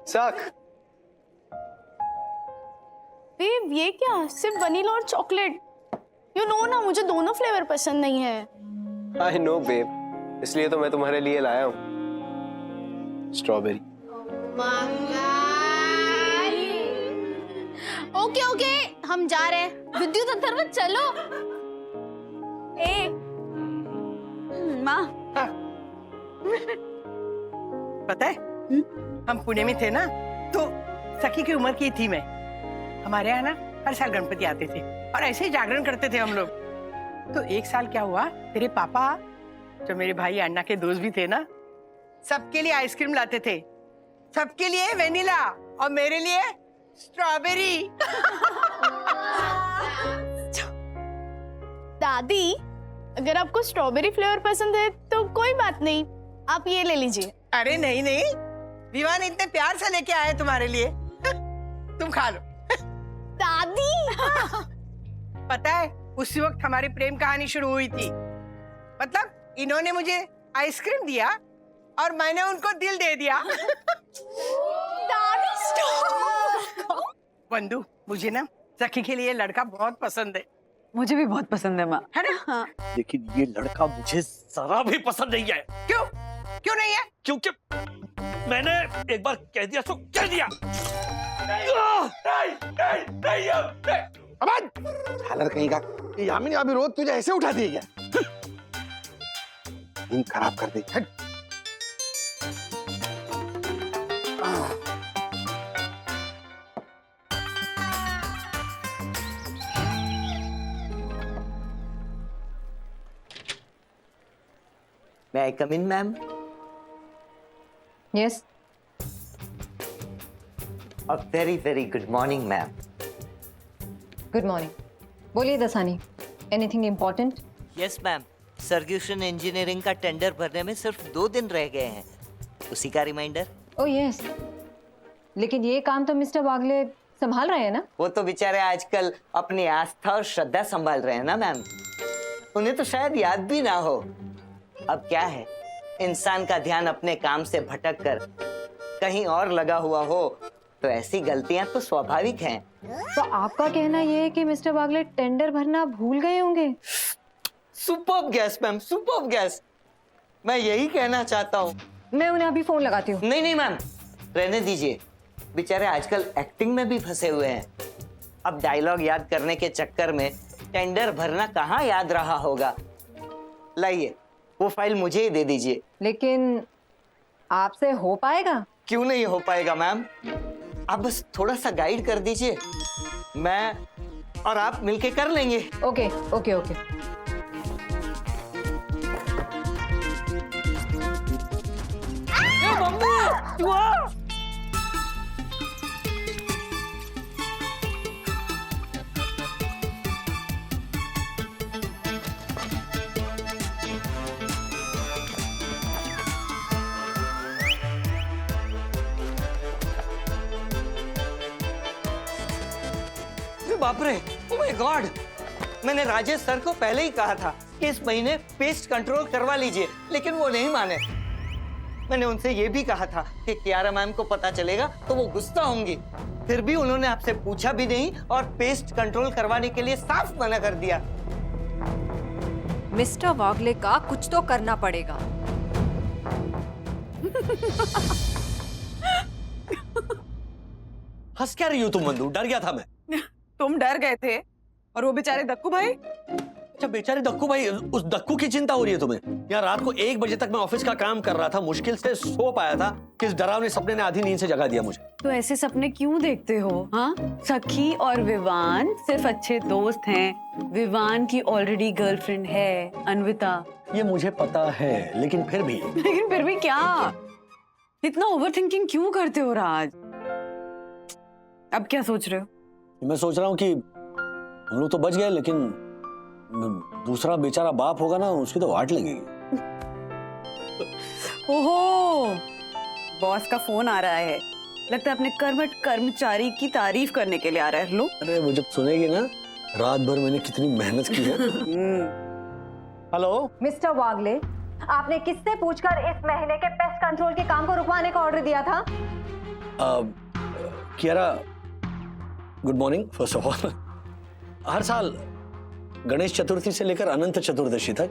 सक। बेब ये क्या, सिर्फ वनीला और चॉकलेट। यू नो ना मुझे दोनों फ्लेवर पसंद नहीं है। आई नो बेब, इसलिए तो मैं तुम्हारे लिए लाया हूँ स्ट्रॉबेरी। ओके ओके, हम जा रहे हैं। विद्युत अथर्व चलो। ए माँ, पता है हम पुणे में थे ना, तो सखी की उम्र की थी मैं। हमारे यहाँ ना हर साल गणपति आते थे और ऐसे ही जागरण करते थे हम लोग। तो एक साल क्या हुआ, तेरे पापा जो मेरे भाई अन्ना के दोस्त भी थे ना, सबके लिए आइसक्रीम लाते थे। सबके लिए वेनिला और मेरे लिए स्ट्रॉबेरी। दादी अगर आपको स्ट्रॉबेरी फ्लेवर पसंद है तो कोई बात नहीं, आप ये ले लीजिए। अरे नहीं नहीं, विवान इतने प्यार से लेके आए तुम्हारे लिए। तुम खा लो। दादी पता है उसी वक्त हमारी प्रेम कहानी शुरू हुई थी। मतलब इन्होंने मुझे आइसक्रीम दिया और मैंने उनको दिल दे दिया। दादी स्टॉप। बंधु, मुझे ना सखी के लिए लड़का बहुत पसंद है। मुझे भी बहुत पसंद है माँ। है ना? हाँ। लेकिन ये लड़का मुझे जरा भी पसंद नहीं है। क्यों? क्यों नहीं है? क्योंकि मैंने एक बार कह दिया तो कह दिया। हालत कहीं का यामिनी अभी रोज तुझे ऐसे उठाती है क्या? नींद खराब कर दी। हट। May I come in, ma'am? Yes, A very, very good morning, ma'am. Good morning. बोलिए Dasani, anything important? Yes, ma'am. सर्ग्यूशन इंजीनियरिंग का टेंडर भरने में सिर्फ 2 दिन रह गए हैं। उसी का रिमाइंडर। ओह यस, लेकिन ये काम तो मिस्टर वागले संभाल रहे हैं ना? वो तो बेचारे आजकल अपनी आस्था और श्रद्धा संभाल रहे हैं ना मैम। उन्हें तो शायद याद भी ना हो। अब क्या है, इंसान का ध्यान अपने काम से भटक कर कहीं और लगा हुआ हो तो ऐसी गलतियां तो स्वाभाविक हैं। तो आपका कहना ये है कि मिस्टर वागले टेंडर भरना भूल गए होंगे? Superb gas ma'am, superb gas. मैं यही कहना चाहता हूँ। मैं उन्हें अभी फोन लगाती हूँ। नहीं नहीं मैम, रहने दीजिए। बेचारे आजकल एक्टिंग में भी फंसे हुए हैं। अब डायलॉग याद करने के चक्कर में टेंडर भरना कहाँ याद रहा होगा। लाइए, वो फाइल मुझे ही दे दीजिए। लेकिन आपसे हो पाएगा? क्यों नहीं हो पाएगा मैम, आप बस थोड़ा सा गाइड कर दीजिए, मैं और आप मिलके कर लेंगे। Okay okay okay. बाप रे, ओह माय गॉड। मैंने राजेश सर को पहले ही कहा था कि इस महीने पेस्ट कंट्रोल करवा लीजिए, लेकिन वो नहीं माने। मैंने उनसे ये भी कहा था कि कियारा मैम को पता चलेगा तो वो गुस्सा होंगी। फिर भी उन्होंने आपसे पूछा भी नहीं और पेस्ट कंट्रोल करवाने के लिए साफ मना कर दिया। मिस्टर वागले का कुछ तो करना पड़ेगा। हंस क्या रही हो तुम बंधु? डर गया था मैं। तुम डर गए थे और वो बेचारे दक्कू भाई। अच्छा बेचारे दक्कू भाई, उस दक्कू की चिंता हो रही है तुम्हें? यार रात को 1 बजे तक मैं ऑफिस का काम कर रहा था, मुश्किल से सो पाया था कि इस डरावने सपने ने आधी नींद से जगा दिया मुझे। तो ऐसे सपने क्यों देखते हो? हाँ, सखी और विवान सिर्फ अच्छे दोस्त हैं। विवान की ऑलरेडी गर्लफ्रेंड है अन्विता। ये मुझे पता है, लेकिन फिर भी क्या इतना ओवर थिंकिंग क्यों करते हो राज? अब क्या सोच रहे हो? मैं सोच रहा हूँ कि हम लोग तो बच गए, लेकिन दूसरा बेचारा बाप होगा ना, उसकी तो वाट लगेगी। ओहो, बॉस का फोन आ रहा है। लगता है अपने कर्मठ कर्मचारी की तारीफ करने के लिए आ रहा है। लो। अरे वो जब सुनेगी ना, रात भर मैंने कितनी मेहनत की है। हेलो मिस्टर वागले, आपने किससे पूछकर इस महीने के पेस्ट कंट्रोल के काम को रुकवाने का ऑर्डर दिया था? Kiara, good morning first of all. हर साल गणेश चतुर्थी से लेकर अनंत चतुर्दशी तक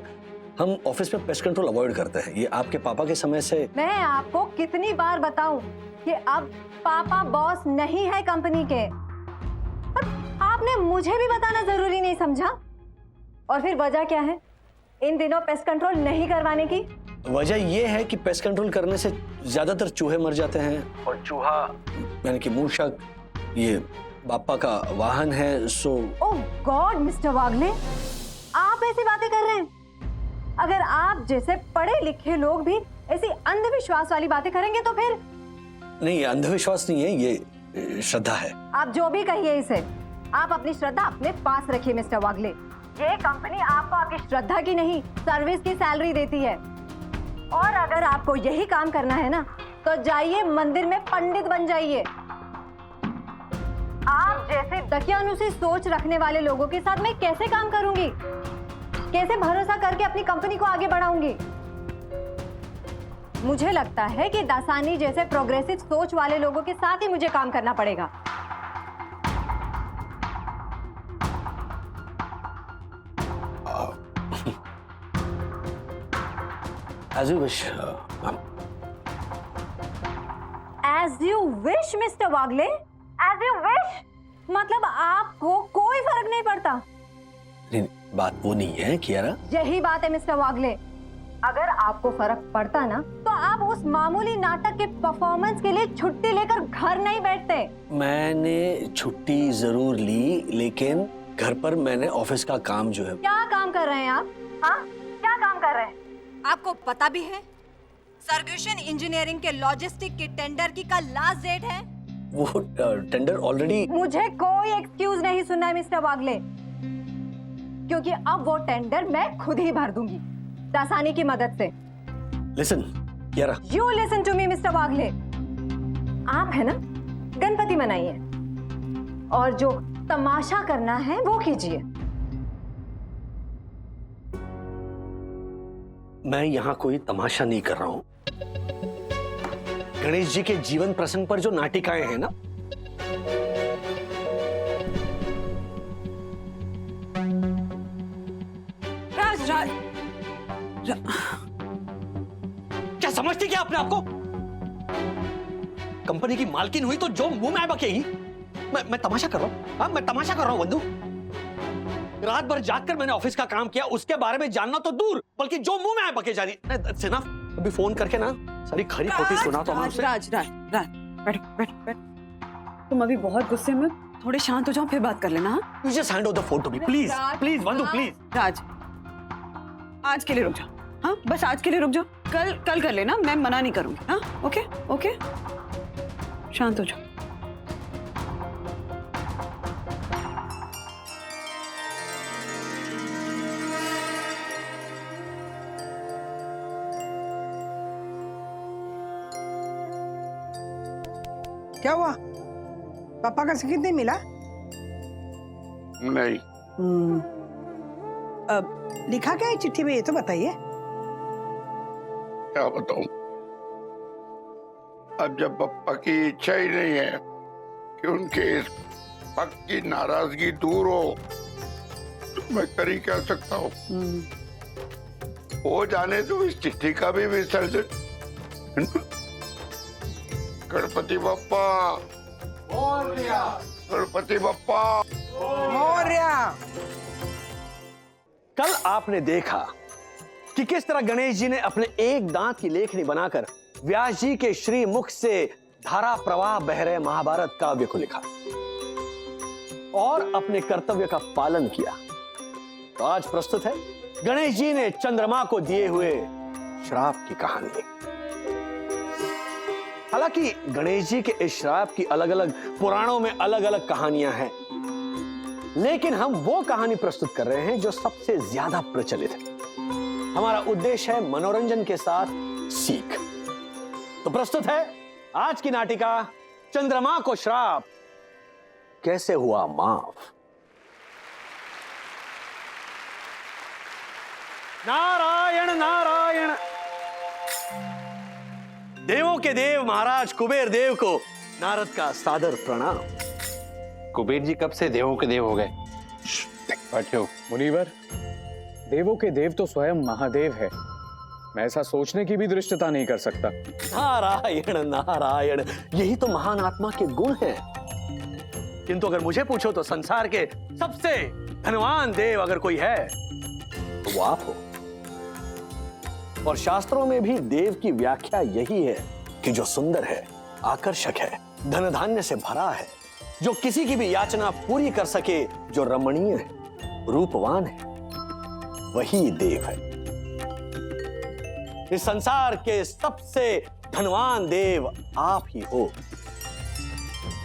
हम ऑफिस में पेस्ट कंट्रोल अवॉइड करते हैं। ये आपके पापा के समय से। मैं आपको कितनी बार बताऊं कि अब पापा बॉस नहीं है कंपनी के, पर आपने मुझे भी बताना जरूरी नहीं समझा। और फिर वजह क्या है इन दिनों पेस्ट कंट्रोल नहीं करवाने की? वजह यह है कि पेस्ट कंट्रोल करने से ज्यादातर चूहे मर जाते हैं, और चूहा यानी कि मूषक ये पापा का वाहन है। सो ओह गॉड मिस्टर वागले, आप ऐसी बातें कर रहे हैं? अगर आप जैसे पढ़े लिखे लोग भी ऐसी अंधविश्वास वाली बातें करेंगे तो फिर? नहीं, अंधविश्वास नहीं है, ये श्रद्धा है। आप जो भी कहिए इसे, आप अपनी श्रद्धा अपने पास रखिए मिस्टर वागले। ये कंपनी आपको आपकी श्रद्धा की नहीं, सर्विस की सैलरी देती है। और अगर आपको यही काम करना है ना, तो जाइए मंदिर में पंडित बन जाइए। आप जैसे दकियानुसी सोच रखने वाले लोगों के साथ मैं कैसे काम करूंगी? कैसे भरोसा करके अपनी कंपनी को आगे बढ़ाऊंगी? मुझे लगता है कि दासानी जैसे प्रोग्रेसिव सोच वाले लोगों के साथ ही मुझे काम करना पड़ेगा। As you wish, As you wish, mister Wagle. As you wish मतलब आपको कोई फर्क नहीं पड़ता? नहीं, बात वो नहीं है कियारा। यही बात है मिस्टर वागले। अगर आपको फर्क पड़ता ना, तो आप उस मामूली नाटक के परफॉर्मेंस के लिए छुट्टी लेकर घर नहीं बैठते। मैंने छुट्टी जरूर ली, लेकिन घर पर मैंने ऑफिस का काम जो है। क्या काम कर रहे हैं आप? हाँ, क्या काम कर रहे हैं? आपको पता भी है सर्गुशन इंजीनियरिंग के लॉजिस्टिक के टेंडर की कल लास्ट डेट है। वो टेंडर ऑलरेडी। मुझे कोई एक्सक्यूज नहीं सुनना है मिस्टर वागले, क्योंकि अब वो टेंडर मैं खुद ही भर दूंगी दासानी की मदद से। Listen Kiara. You listen to me Mister Wagle. आप है ना, गणपति मनाइए और जो तमाशा करना है वो कीजिए। मैं यहाँ कोई तमाशा नहीं कर रहा हूँ। गणेश जी के जीवन प्रसंग पर जो नाटिकाएं हैं ना, क्या समझती क्या अपने आपको? कंपनी की मालकिन हुई तो जो मुंह में आए बकेगी। मैं तमाशा कर रहा हूं? हाँ, मैं तमाशा कर रहा हूं बंधु। रात भर जागकर मैंने ऑफिस का काम किया, उसके बारे में जानना तो दूर, बल्कि जो मुंह में आए बके जा रही। सिना अभी फोन करके ना सारी खरी खोटी सुना तो राज राज राज राज बैठो बैठो बैठो। तुम अभी बहुत गुस्से में, थोड़े शांत हो जाओ फिर बात कर लेना। हाँ, You just hand over the phone to me, please, please, बंधु, please। राज आज के लिए रुक जाओ। हाँ, बस आज के लिए रुक जाओ। कल कर लेना, मैं मना नहीं करूंगी। हाँ, ओके ओके, शांत हो जाओ। क्या हुआ? पापा का टिकट नहीं मिला? नहीं। अब लिखा क्या है चिट्ठी में, ये तो बताइए। क्या बताऊं? अब जब पापा की इच्छा ही नहीं है कि उनके इस पक की नाराजगी दूर हो, तो मैं कर ही क्या सकता हूँ? हो जाने तो इस चिट्ठी का भी विसर्जन। गणपति बप्पा मोरया, गणपति बप्पा मोरया। कल आपने देखा कि किस तरह गणेश जी ने अपने एक दांत की लेखनी बनाकर व्यास जी के श्री मुख से धारा प्रवाह बह रहे महाभारत काव्य को लिखा और अपने कर्तव्य का पालन किया। तो आज प्रस्तुत है गणेश जी ने चंद्रमा को दिए हुए श्राप की कहानी। हालांकि गणेश जी के इस श्राप की अलग अलग पुराणों में अलग अलग कहानियां हैं, लेकिन हम वो कहानी प्रस्तुत कर रहे हैं जो सबसे ज्यादा प्रचलित है। हमारा उद्देश्य है मनोरंजन के साथ सीख। तो प्रस्तुत है आज की नाटिका चंद्रमा को श्राप कैसे हुआ माफ। नारायण नारायण। देवों के देव महाराज कुबेर देव को नारद का सादर प्रणाम। कुबेर जी कब से देवों के देव हो गए? बैठे हो। मुनिवर, देवों के देव तो स्वयं महादेव है। मैं ऐसा सोचने की भी दृष्टता नहीं कर सकता। नारायण नारायण, यही तो महान आत्मा के गुण हैं। किंतु अगर मुझे पूछो तो संसार के सबसे धनवान देव अगर कोई है तो वो आप हो। और शास्त्रों में भी देव की व्याख्या यही है कि जो सुंदर है, आकर्षक है, धन धान्य से भरा है, जो किसी की भी याचना पूरी कर सके, जो रमणीय है, रूपवान है, वही देव है। इस संसार के सबसे धनवान देव आप ही हो,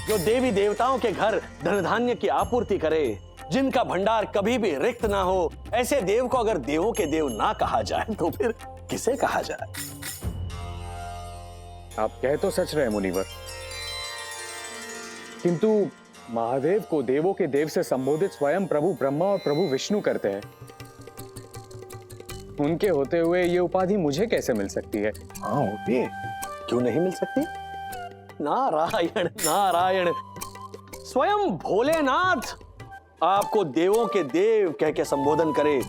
जो देवी देवताओं के घर धन धान्य की आपूर्ति करे, जिनका भंडार कभी भी रिक्त ना हो। ऐसे देव को अगर देवों के देव ना कहा जाए तो फिर किसे कहा जाए? आप कह तो सच रहे मुनिवर, किंतु महादेव को देवों के देव से संबोधित स्वयं प्रभु ब्रह्मा और प्रभु विष्णु करते हैं। उनके होते हुए ये उपाधि मुझे कैसे मिल सकती है? हाँ होती, क्यों नहीं मिल सकती? नारायण नारायण, स्वयं भोलेनाथ आपको देवों के देव कह के संबोधन करे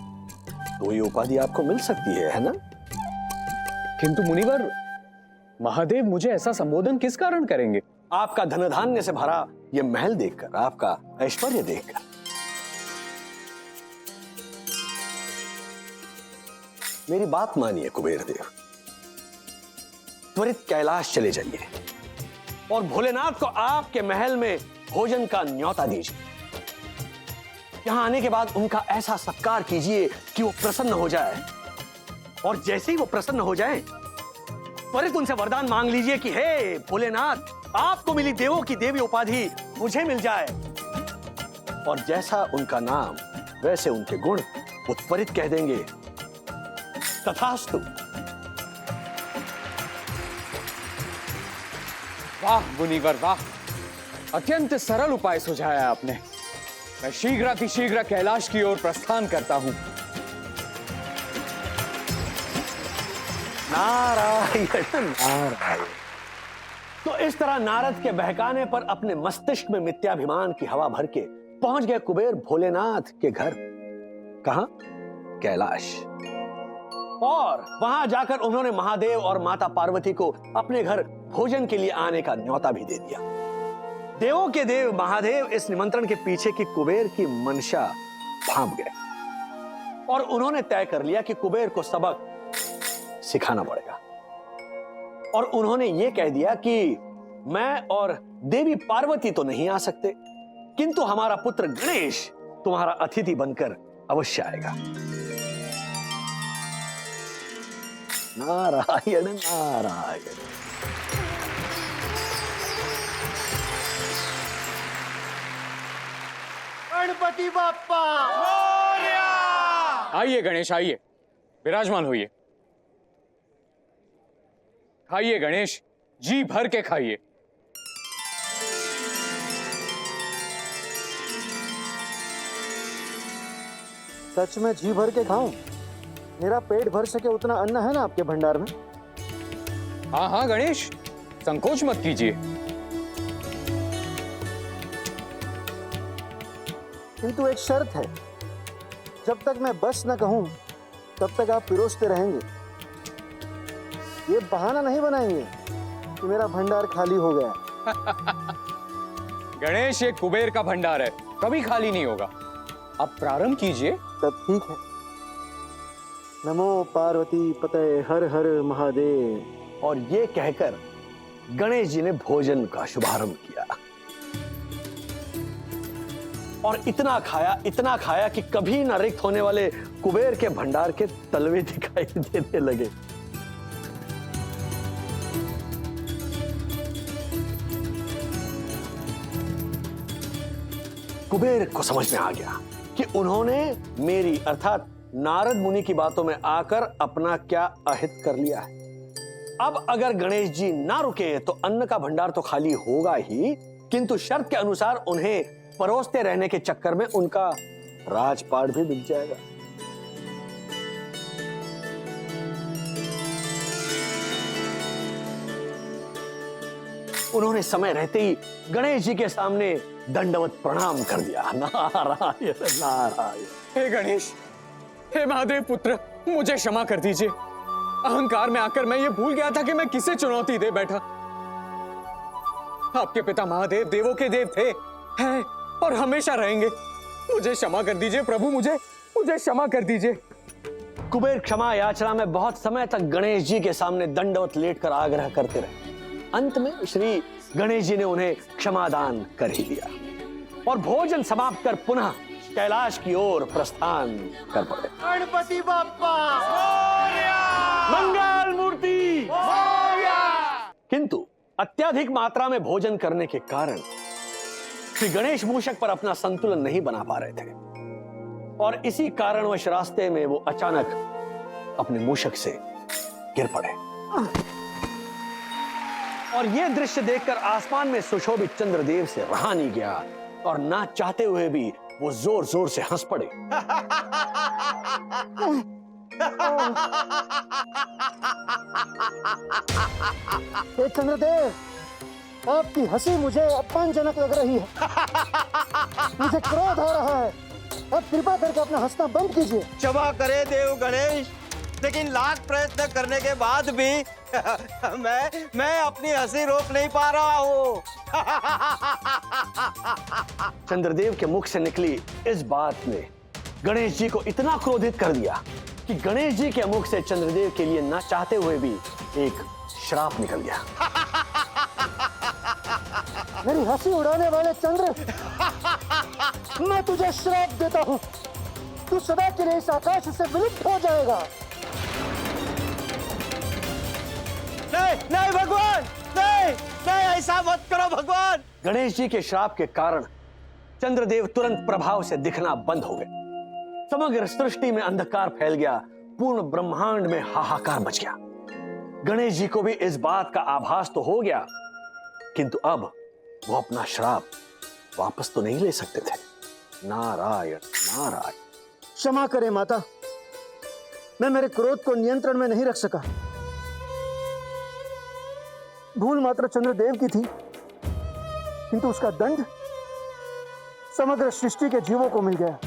तो ये उपाधि आपको मिल सकती है ना? किंतु मुनिवर, महादेव मुझे ऐसा संबोधन किस कारण करेंगे? आपका धन धान्य से भरा ये महल देखकर, आपका ऐश्वर्य देखकर। मेरी बात मानिए कुबेर देव, त्वरित कैलाश चले जाइए और भोलेनाथ को आपके महल में भोजन का न्योता दीजिए। यहां आने के बाद उनका ऐसा सत्कार कीजिए कि वो प्रसन्न हो जाए, और जैसे ही वो प्रसन्न हो जाए त्वरित उनसे वरदान मांग लीजिए कि हे भोलेनाथ, आपको मिली देवों की देवी उपाधि मुझे मिल जाए। और जैसा उनका नाम वैसे उनके गुण वो त्वरित कह देंगे, तथास्तु। वाह मुनिवर वाह, अत्यंत सरल उपाय सुझाया आपने। मैं शीघ्र कैलाश की ओर प्रस्थान करता हूं। नारायण नारायण। तो इस तरह नारद के बहकाने पर अपने मस्तिष्क में मिथ्याभिमान की हवा भर के पहुंच गए कुबेर भोलेनाथ के घर। कहां? कैलाश। और वहां जाकर उन्होंने महादेव और माता पार्वती को अपने घर भोजन के लिए आने का न्योता भी दे दिया। देवों के देव महादेव इस निमंत्रण के पीछे की कुबेर की मंशा भांप गए और उन्होंने तय कर लिया कि कुबेर को सबक सिखाना पड़ेगा। और उन्होंने यह कह दिया कि मैं और देवी पार्वती तो नहीं आ सकते, किंतु हमारा पुत्र गणेश तुम्हारा अतिथि बनकर अवश्य आएगा। नारायण नारायण। गणपति बाप्पा आइए गणेश, आइए, विराजमान होइए। खाइए गणेश, जी भर के खाइए। सच में जी भर के खाऊं? मेरा पेट भर सके उतना अन्न है ना आपके भंडार में? हाँ हाँ गणेश, संकोच मत कीजिए। किंतु एक शर्त है, जब तक मैं बस न कहूं तब तक आप पिरोसते रहेंगे। ये बहाना नहीं बनाएंगे कि मेरा भंडार खाली हो गया। गणेश, ये कुबेर का भंडार है, कभी खाली नहीं होगा। अब प्रारंभ कीजिए। तब ठीक है। नमो पार्वती पतये हर हर महादेव। और ये कहकर गणेश जी ने भोजन का शुभारंभ किया और इतना खाया कि कभी न रिक्त होने वाले कुबेर के भंडार के तलवे दिखाई देने लगे। कुबेर को समझ में आ गया कि उन्होंने मेरी अर्थात नारद मुनि की बातों में आकर अपना क्या अहित कर लिया है। अब अगर गणेश जी ना रुके तो अन्न का भंडार तो खाली होगा ही, किंतु शर्त के अनुसार उन्हें परोसते रहने के चक्कर में उनका राजपाट भी मिल जाएगा। उन्होंने समय रहते ही गणेश जी के सामने दंडवत प्रणाम कर दिया। नारायण नारायण। हे गणेश, हे महादेव पुत्र, मुझे क्षमा कर दीजिए। अहंकार में आकर मैं ये भूल गया था कि मैं किसे चुनौती दे बैठा। आपके पिता महादेव देवों के देव थे, हैं और हमेशा रहेंगे। मुझे क्षमा कर दीजिए प्रभु, मुझे क्षमा कर दीजिए। कुबेर क्षमा याचना में बहुत समय तक गणेश जी के सामने दंडवत लेटकर आग्रह करते रहे। अंत में श्री गणेश जी ने उन्हें क्षमादान कर ही दिया और भोजन समाप्त कर पुनः कैलाश की ओर प्रस्थान कर पड़े। गणपति बाप्पा मंगल मूर्ति। किंतु अत्यधिक मात्रा में भोजन करने के कारण श्री गणेश मूषक पर अपना संतुलन नहीं बना पा रहे थे और इसी कारणवश रास्ते में वो अचानक अपने मूषक से गिर पड़े। और यह दृश्य देखकर आसमान में सुशोभित चंद्रदेव से रहा नहीं गया और ना चाहते हुए भी वो जोर जोर से हंस पड़े। हे चंद्रदेव, आपकी हंसी मुझे अपमानजनक लग रही है। मुझे क्रोध आ रहा है। आप कृपा करके अपना हंसना बंद कीजिए। क्षमा करे देव गणेश, लेकिन लाख प्रयत्न करने के बाद भी मैं अपनी हंसी रोक नहीं पा रहा हूँ। चंद्रदेव के मुख से निकली इस बात ने गणेश जी को इतना क्रोधित कर दिया कि गणेश जी के मुख से चंद्रदेव के लिए ना चाहते हुए भी एक श्राप निकल गया। मेरी हंसी उड़ाने वाले चंद्र, मैं तुझे श्राप देता हूँ। तू सदा के लिए इस आकाश से विलुप्त हो जाएगा। नहीं भगवान, नहीं ऐसा मत करो भगवान। गणेश जी के श्राप के कारण चंद्रदेव तुरंत प्रभाव से दिखना बंद हो गए। समग्र सृष्टि में अंधकार फैल गया, पूर्ण ब्रह्मांड में हाहाकार मच गया। गणेश जी को भी इस बात का आभास तो हो गया, किंतु अब वो अपना श्राप वापस तो नहीं ले सकते थे। नारायण नारायण। क्षमा करें माता, मैं मेरे क्रोध को नियंत्रण में नहीं रख सका। भूल मात्र चंद्रदेव की थी, किंतु उसका दंड समग्र सृष्टि के जीवों को मिल गया।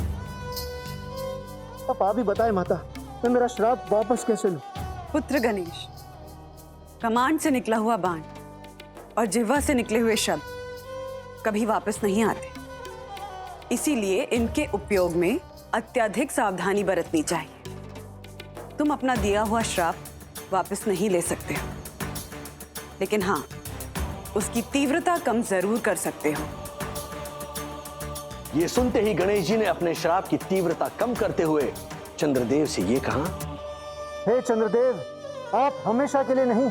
अब आप ही बताएं माता, मैं मेरा श्राप वापस कैसे लूं? पुत्र गणेश, कमान से निकला हुआ बाण और जिह्वा से निकले हुए शब्द कभी वापस नहीं आते। इसीलिए इनके उपयोग में अत्यधिक सावधानी बरतनी चाहिए। तुम अपना दिया हुआ श्राप वापस नहीं ले सकते हो, लेकिन हाँ, उसकी तीव्रता कम जरूर कर सकते हो। ये सुनते ही गणेश जी ने अपने श्राप की तीव्रता कम करते हुए चंद्रदेव से ये कहा। हे चंद्रदेव, आप हमेशा के लिए नहीं,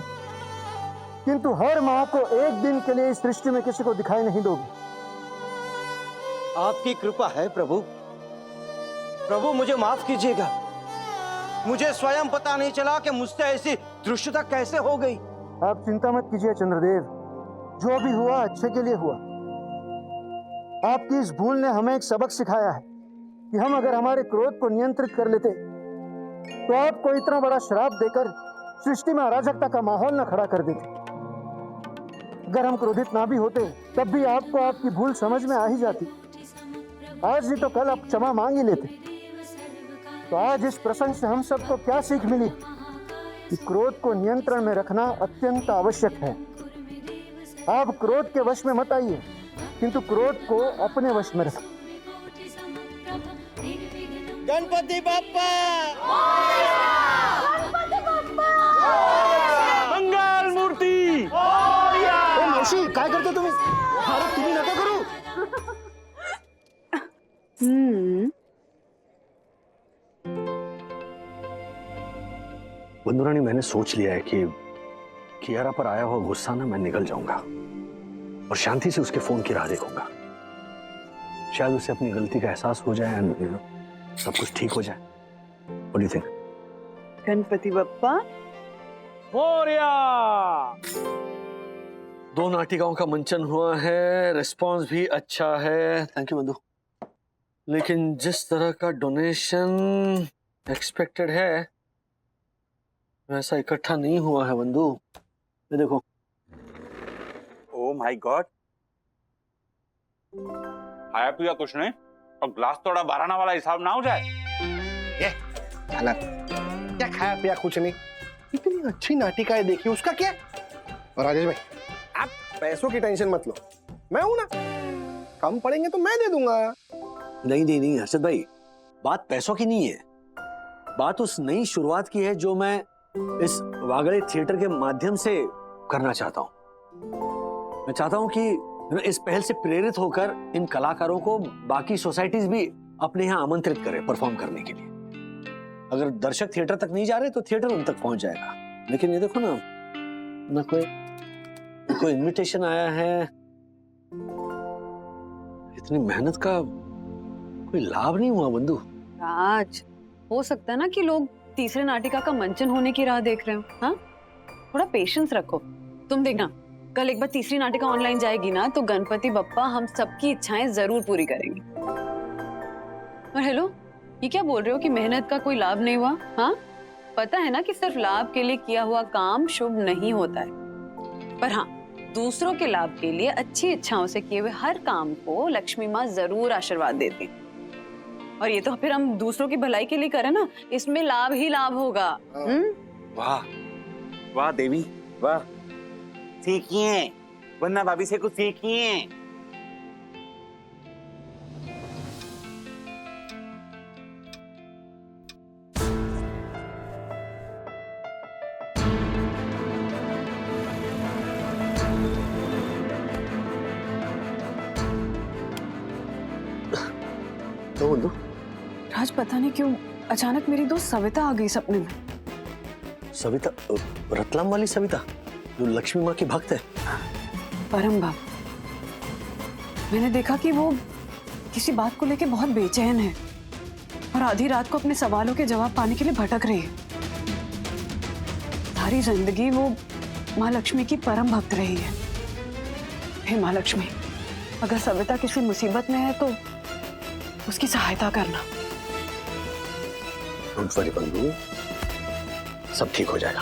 किंतु हर माह को एक दिन के लिए इस सृष्टि में किसी को दिखाई नहीं दोगे। आपकी कृपा है प्रभु। प्रभु मुझे माफ कीजिएगा। मुझे स्वयं पता नहीं चला कि मुझसे ऐसी दृश्यता कैसे हो गई। आप चिंता मत कीजिए चंद्रदेव, जो भी हुआ अच्छे के लिए हुआ। आपकी इस भूल ने हमें एक सबक सिखाया है कि हम अगर हमारे क्रोध को नियंत्रित कर लेते तो आपको इतना बड़ा श्राप देकर सृष्टि में अराजकता का माहौल न खड़ा कर देते। अगर हम क्रोधित ना भी होते तब भी आपको आपकी भूल समझ में आ ही जाती। आज नहीं तो कल आप क्षमा मांग ही लेते। तो आज इस प्रसंग से हम सबको क्या सीख मिली कि क्रोध को नियंत्रण में रखना अत्यंत आवश्यक है। आप क्रोध के वश में मत आइए, किंतु क्रोध को अपने वश में रखें। गणपति बाप्पा, मंगल मूर्ति। मावशी, काय करते तुम्ही? भारत तुम्ही नका करू। बंधुरानी, मैंने सोच लिया है कि कियारा पर आया हुआ गुस्सा ना मैं निकल जाऊंगा और शांति से उसके फोन की राह देखूंगा। शायद उसे अपनी गलती का एहसास हो जाए और सब कुछ ठीक हो जाए। What do you think? Ganpati Bappa Morya. 2 नाटिकाओं का मंचन हुआ है, रिस्पांस भी अच्छा है। थैंक यू बंधु। लेकिन जिस तरह का डोनेशन एक्सपेक्टेड है वैसा इकट्ठा नहीं हुआ है बंधु। ये देखो। ओ माय गॉड, खाया पिया कुछ नहीं और ग्लास तोड़ा 12 वाला हिसाब ना हो जाए। ये साला, क्या खाया पिया कुछ नहीं, इतनी अच्छी नाटिकाएं देखी, उसका क्या? और राजेश भाई, आप पैसों की टेंशन मत लो, मैं हूं ना, कम पड़ेंगे तो मैं दे दूंगा। नहीं नहीं नहीं हर्षद भाई, बात पैसों की नहीं है, बात उस नई शुरुआत की है जो मैं इस वागड़े थिएटर के माध्यम से करना चाहता हूं। मैं चाहता हूं कि इस पहल से प्रेरित होकर इन कलाकारों को बाकी सोसाइटीज भी अपने यहाँ आमंत्रित करें परफॉर्म करने के लिए। अगर दर्शक थिएटर तक नहीं जा रहे तो थिएटर उन तक पहुंच जाएगा। लेकिन ये देखो ना कोई इनविटेशन आया है, इतनी मेहनत का कोई लाभ नहीं हुआ बंधु। राज, हो सकता है ना कि लोग तीसरे नाटिका का मंचन होने की राह देख रहे हो। हाँ, थोड़ा पेशेंस रखो। तुम देखना, कल एक बार तीसरी नाटिका ऑनलाइन जाएगी ना तो गणपति बप्पा हम सबकी इच्छाएं जरूर पूरी करेंगे। और हेलो, ये क्या बोल रहे हो कि मेहनत का कोई लाभ नहीं हुआ? हाँ, पता है ना कि सिर्फ लाभ के लिए किया हुआ काम शुभ नहीं होता है, पर हाँ, दूसरों के लाभ के लिए अच्छी इच्छाओं से किए हुए हर काम को लक्ष्मी माँ जरूर आशीर्वाद देती। और ये तो फिर हम दूसरों की भलाई के लिए करें ना, इसमें लाभ ही लाभ होगा। वाह वाह देवी वाह, सीखिए, वरना भाभी से कुछ सीखिए। तो बंधु, राज, पता नहीं क्यों अचानक मेरी दोस्त सविता आ गई सपने में। सविता? रतलाम वाली सविता जो लक्ष्मी माँ की भक्त है? परम भक्त। मैंने देखा कि वो किसी बात को लेके बहुत बेचैन है और आधी रात को अपने सवालों के जवाब पाने के लिए भटक रही है। सारी जिंदगी वो माँ लक्ष्मी की परम भक्त रही है। हे माँ लक्ष्मी, अगर सविता किसी मुसीबत में है तो उसकी सहायता करना। बंधु, सब ठीक हो जाएगा।